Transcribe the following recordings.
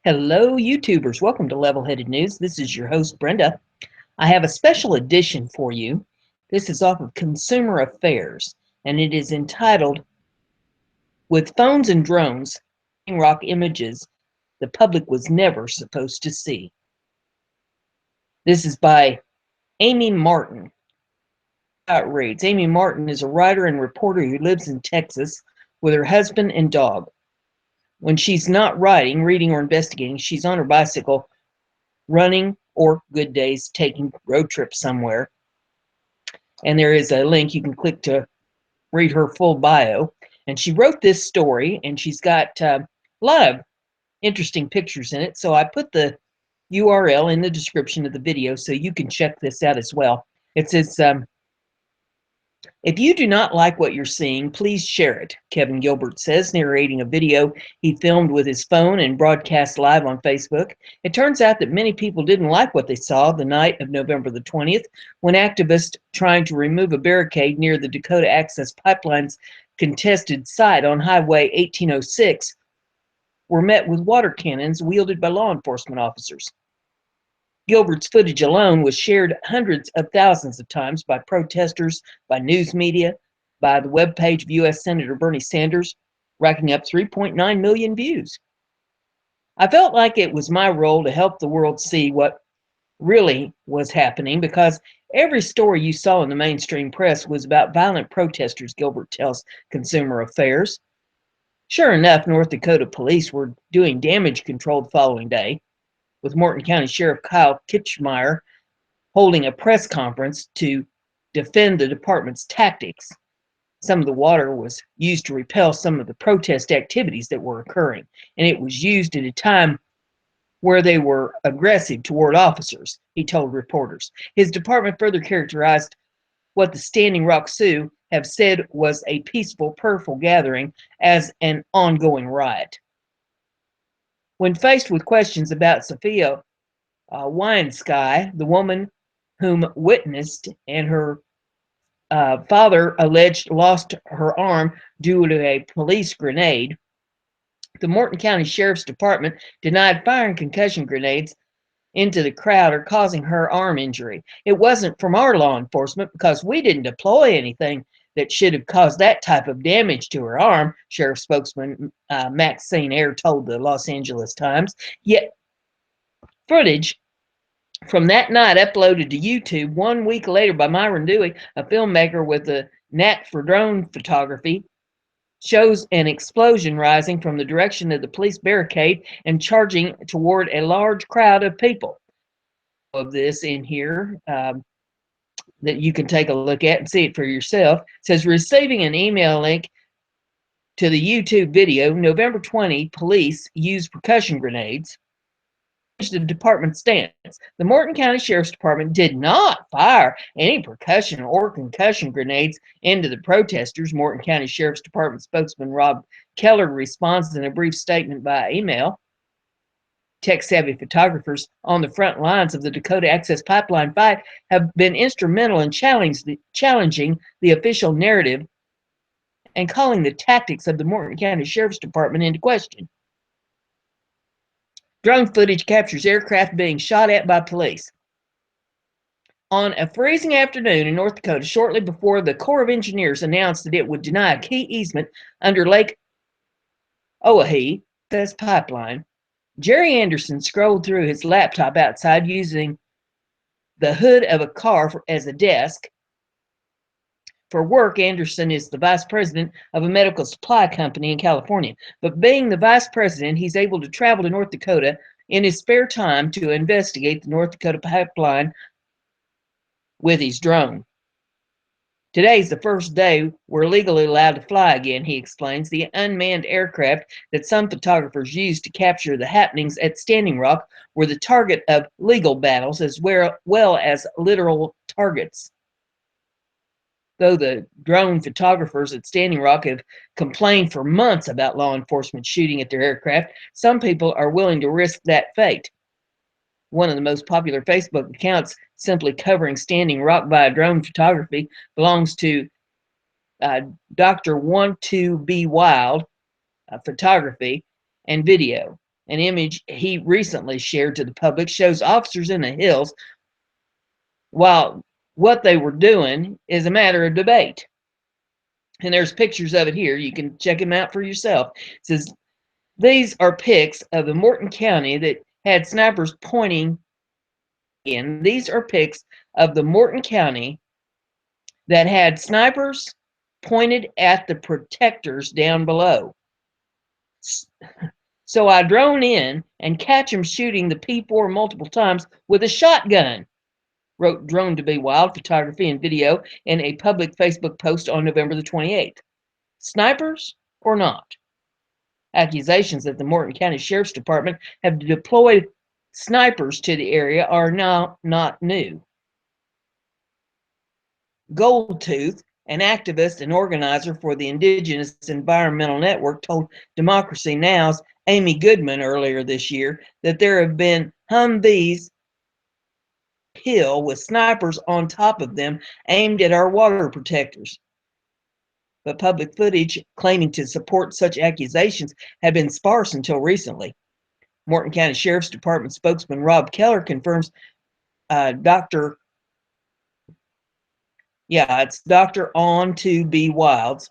Hello, YouTubers. Welcome to Level-Headed News. This is your host, Brenda. I have a special edition for you. This is off of Consumer Affairs, and it is entitled, With Phones and Drones, Rock Images the Public Was Never Supposed to See. This is by Amy Martin. It reads, Amy Martin is a writer and reporter who lives in Texas with her husband and dog. When she's not writing, reading, or investigating, she's on her bicycle, running, or good days, taking road trips somewhere. And there is a link you can click to read her full bio. And she wrote this story, and she's got a lot of interesting pictures in it. So I put the URL in the description of the video so you can check this out as well. It says, if you do not like what you're seeing, please share it, Kevin Gilbert says, narrating a video he filmed with his phone and broadcast live on Facebook. It turns out that many people didn't like what they saw the night of November the 20th, when activists trying to remove a barricade near the Dakota Access Pipeline's contested site on Highway 1806 were met with water cannons wielded by law enforcement officers. Gilbert's footage alone was shared hundreds of thousands of times by protesters, by news media, by the webpage of U.S. Senator Bernie Sanders, racking up 3.9 million views. I felt like it was my role to help the world see what really was happening, because every story you saw in the mainstream press was about violent protesters, Gilbert tells Consumer Affairs. Sure enough, North Dakota police were doing damage control the following day, with Morton County Sheriff Kyle Kitchmeyer holding a press conference to defend the department's tactics. Some of the water was used to repel some of the protest activities that were occurring, and it was used at a time where they were aggressive toward officers, he told reporters. His department further characterized what the Standing Rock Sioux have said was a peaceful, prayerful gathering as an ongoing riot. When faced with questions about Sophia Winesky, the woman whom witnessed and her father alleged lost her arm due to a police grenade, the Morton County Sheriff's Department denied firing concussion grenades into the crowd or causing her arm injury. It wasn't from our law enforcement because we didn't deploy anything that should have caused that type of damage to her arm, Sheriff spokesman Maxine Ayer told the Los Angeles Times. Yet footage from that night uploaded to YouTube 1 week later by Myron Dewey, a filmmaker with a knack for drone photography, shows an explosion rising from the direction of the police barricade and charging toward a large crowd of people. Of this in here that you can take a look at and see it for yourself. It says, receiving an email link to the YouTube video, November 20, police used percussion grenades. The department's stance. The Morton County Sheriff's Department did not fire any percussion or concussion grenades into the protesters. Morton County Sheriff's Department spokesman Rob Keller responds in a brief statement by email. Tech-savvy photographers on the front lines of the Dakota Access Pipeline fight have been instrumental in challenging the official narrative and calling the tactics of the Morton County Sheriff's Department into question. Drone footage captures aircraft being shot at by police. On a freezing afternoon in North Dakota, shortly before the Corps of Engineers announced that it would deny a key easement under Lake Oahe, this pipeline, Jerry Anderson scrolled through his laptop outside using the hood of a car as a desk. For work, Anderson is the vice president of a medical supply company in California. But being the vice president, he's able to travel to North Dakota in his spare time to investigate the North Dakota pipeline with his drone. Today's the first day we're legally allowed to fly again, he explains. The unmanned aircraft that some photographers used to capture the happenings at Standing Rock were the target of legal battles as well as literal targets. Though the drone photographers at Standing Rock have complained for months about law enforcement shooting at their aircraft, some people are willing to risk that fate. One of the most popular Facebook accounts simply covering Standing Rock via drone photography belongs to Dr. Want to Be Wild Photography and Video. An image he recently shared to the public shows officers in the hills, while what they were doing is a matter of debate. And there's pictures of it here. You can check them out for yourself. It says, these are pics of the Morton County that had snipers pointing in. These are pics of the Morton County that had snipers pointed at the protectors down below. So I drone in and catch him shooting the P4 multiple times with a shotgun, wrote Drone to Be Wild Photography and Video in a public Facebook post on November the 28th. Snipers or not? Accusations that the Morton County Sheriff's Department have deployed snipers to the area are now not new. Goldtooth, an activist and organizer for the Indigenous Environmental Network, told Democracy Now!'s Amy Goodman earlier this year that there have been Humvees hill with snipers on top of them aimed at our water protectors. But public footage claiming to support such accusations have been sparse until recently. Morton County Sheriff's Department spokesman Rob Keller confirms Dr. On to Be Wild's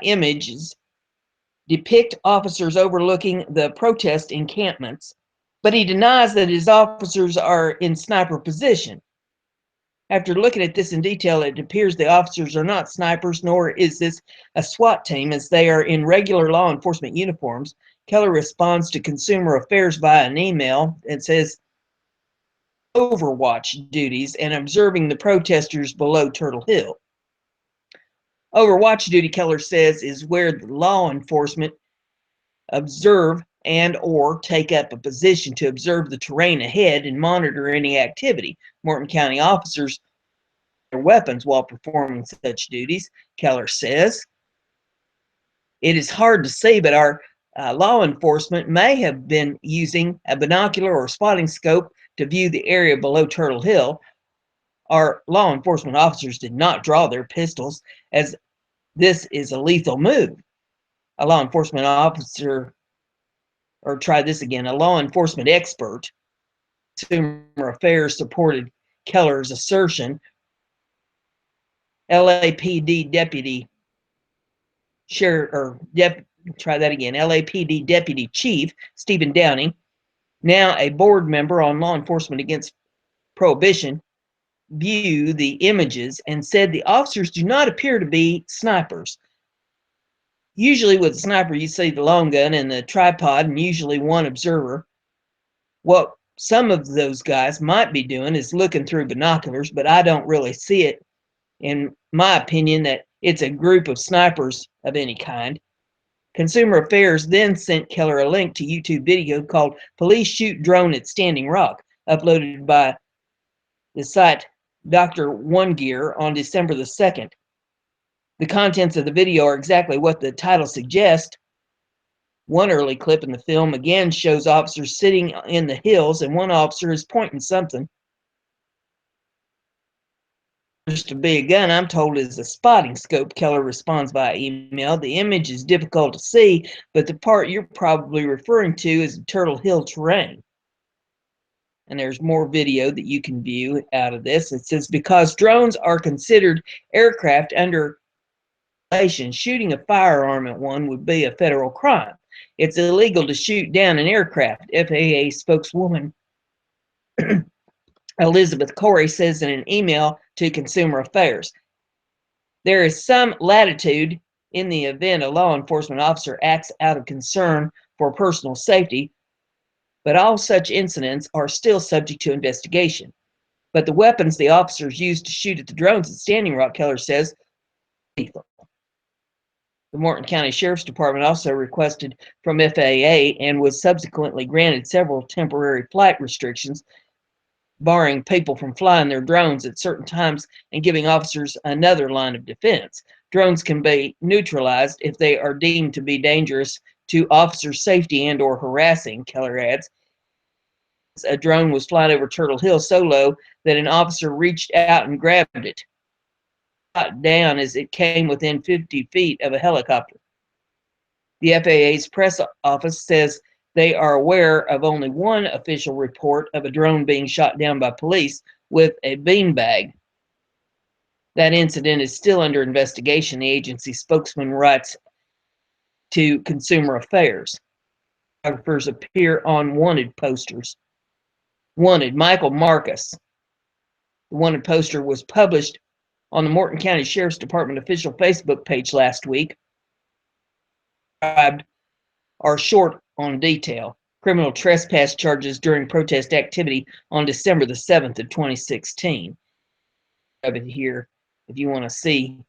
images depict officers overlooking the protest encampments, but he denies that his officers are in sniper position. After looking at this in detail, it appears the officers are not snipers, nor is this a SWAT team, as they are in regular law enforcement uniforms. Keller responds to Consumer Affairs via an email and says, overwatch duties and observing the protesters below Turtle Hill. Overwatch duty, Keller says, is where the law enforcement observe and or take up a position to observe the terrain ahead and monitor any activity. Morton County officers their weapons while performing such duties, Keller says. It is hard to say, but our law enforcement may have been using a binocular or spotting scope to view the area below Turtle Hill. Our law enforcement officers did not draw their pistols, as this is a lethal move. A law enforcement officer, or try this again, a law enforcement expert, Consumer Affairs supported Keller's assertion. LAPD deputy LAPD Deputy Chief Stephen Downing, now a board member on Law Enforcement Against Prohibition, viewed the images and said the officers do not appear to be snipers. Usually with a sniper, you see the long gun and the tripod and usually one observer. What some of those guys might be doing is looking through binoculars, but I don't really see it, in my opinion, that it's a group of snipers of any kind. Consumer Affairs then sent Keller a link to YouTube video called Police Shoot Drone at Standing Rock, uploaded by the site Dr. One Gear on December the 2nd. The contents of the video are exactly what the title suggests. One early clip in the film again shows officers sitting in the hills and one officer is pointing something. To be a gun, I'm told, is a spotting scope, Keller responds via email. The image is difficult to see, but the part you're probably referring to is the Turtle Hill terrain. And there's more video that you can view out of this. It says, because drones are considered aircraft under regulation, shooting a firearm at one would be a federal crime. It's illegal to shoot down an aircraft, FAA spokeswoman Elizabeth Corey says in an email to Consumer Affairs. There is some latitude in the event a law enforcement officer acts out of concern for personal safety, but all such incidents are still subject to investigation. But the weapons the officers used to shoot at the drones at Standing Rock, Keller says, lethal. The Morton County Sheriff's Department also requested from FAA and was subsequently granted several temporary flight restrictions, barring people from flying their drones at certain times and giving officers another line of defense. Drones can be neutralized if they are deemed to be dangerous to officer safety and or harassing, Keller adds. A drone was flying over Turtle Hill so low that an officer reached out and grabbed it, shot down as it came within 50 feet of a helicopter. The FAA's press office says They are aware of only one official report of a drone being shot down by police with a beanbag. That incident is still under investigation, the agency spokesman writes to Consumer Affairs. Photographers appear on wanted posters. Wanted, Michael Marcus. The wanted poster was published on the Morton County Sheriff's Department official Facebook page last week. Described are short on detail. Criminal trespass charges during protest activity on December the 7th of 2016. Of it here, if you want to see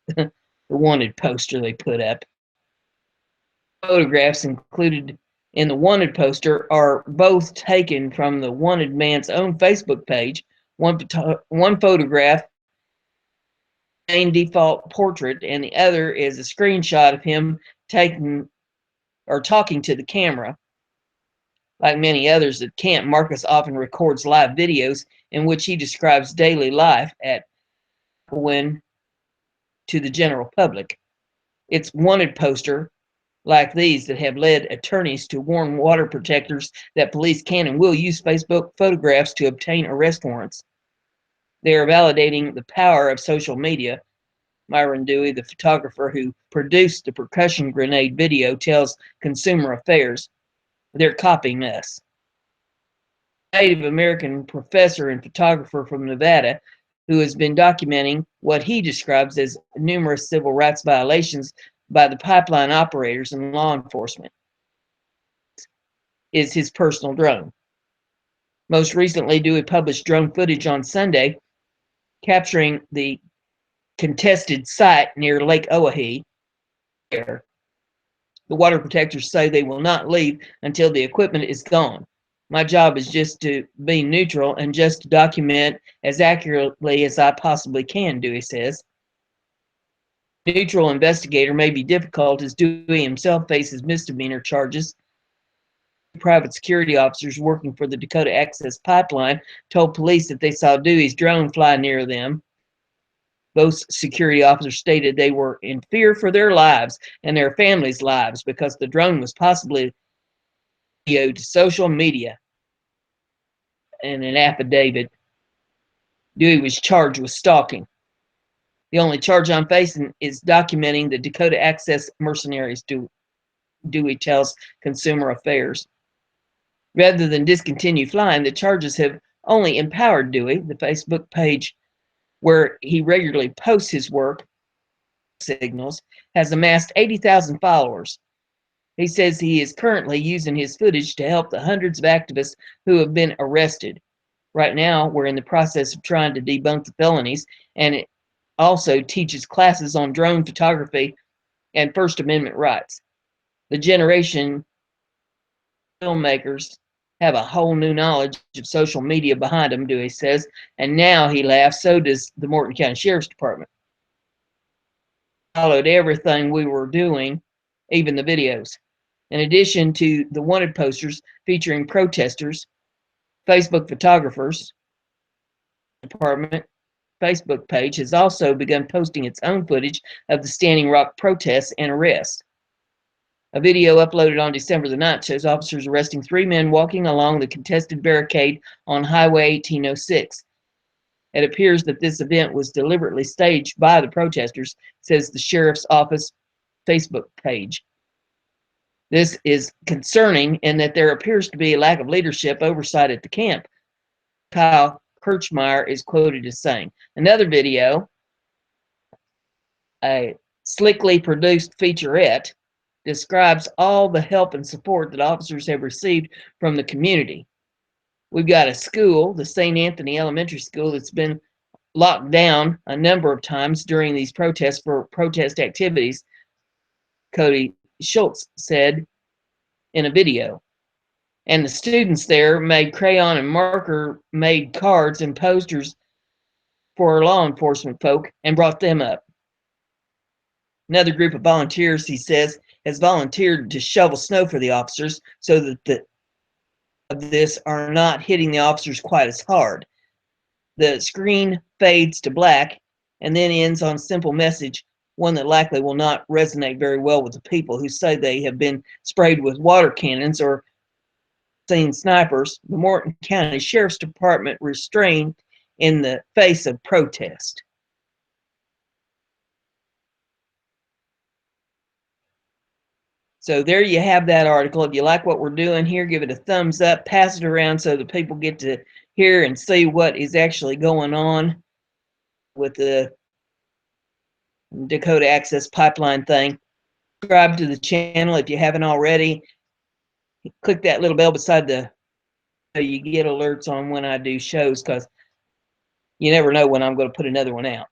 the wanted poster they put up. Photographs included in the wanted poster are both taken from the wanted man's own Facebook page. One photograph, main default portrait, and the other is a screenshot of him taking or talking to the camera. Like many others at camp, Marcus often records live videos in which he describes daily life at when to the general public. It's wanted poster like these that have led attorneys to warn water protectors that police can and will use Facebook photographs to obtain arrest warrants. They are validating the power of social media. Myron Dewey, the photographer who produced the percussion grenade video, tells Consumer Affairs, they're copying us. Native American professor and photographer from Nevada who has been documenting what he describes as numerous civil rights violations by the pipeline operators and law enforcement, is his personal drone. Most recently, Dewey published drone footage on Sunday capturing the contested site near Lake Oahe. The water protectors say they will not leave until the equipment is gone. My job is just to be neutral and just to document as accurately as I possibly can, Dewey says. Neutral investigator may be difficult as Dewey himself faces misdemeanor charges. Private security officers working for the Dakota Access Pipeline told police that they saw Dewey's drone fly near them. Both security officers stated they were in fear for their lives and their families' lives because the drone was possibly videoed to social media. In an affidavit, Dewey was charged with stalking. The only charge I'm facing is documenting the Dakota Access mercenaries, Dewey tells Consumer Affairs. Rather than discontinue flying, the charges have only empowered Dewey. The Facebook page where he regularly posts his work signals has amassed 80,000 followers. He says he is currently using his footage to help the hundreds of activists who have been arrested. Right now, we're in the process of trying to debunk the felonies, and it also teaches classes on drone photography and First Amendment rights. The generation filmmakers have a whole new knowledge of social media behind them, Dewey says, and now, he laughs, so does the Morton County Sheriff's Department. Followed everything we were doing, even the videos. In addition to the wanted posters featuring protesters, Facebook photographers department Facebook page has also begun posting its own footage of the Standing Rock protests and arrests. A video uploaded on December the 9th shows officers arresting 3 men walking along the contested barricade on Highway 1806. It appears that this event was deliberately staged by the protesters, says the sheriff's office Facebook page. This is concerning in that there appears to be a lack of leadership oversight at the camp. Kyle Kirchmeyer is quoted as saying. Another video, a slickly produced featurette, describes all the help and support that officers have received from the community. We've got a school, the St. Anthony Elementary School, that's been locked down a number of times during these protests for protest activities, Cody Schultz said in a video. And the students there made crayon and marker made cards and posters for law enforcement folk and brought them up. Another group of volunteers, he says, has volunteered to shovel snow for the officers so that the of this are not hitting the officers quite as hard. The screen fades to black and then ends on a simple message, one that likely will not resonate very well with the people who say they have been sprayed with water cannons or seen snipers, the Morton County Sheriff's Department restrained in the face of protest. So there you have that article. If you like what we're doing here, give it a thumbs up, pass it around so that people get to hear and see what is actually going on with the Dakota Access Pipeline thing. Subscribe to the channel if you haven't already. Click that little bell beside the so you get alerts on when I do shows, because you never know when I'm going to put another one out.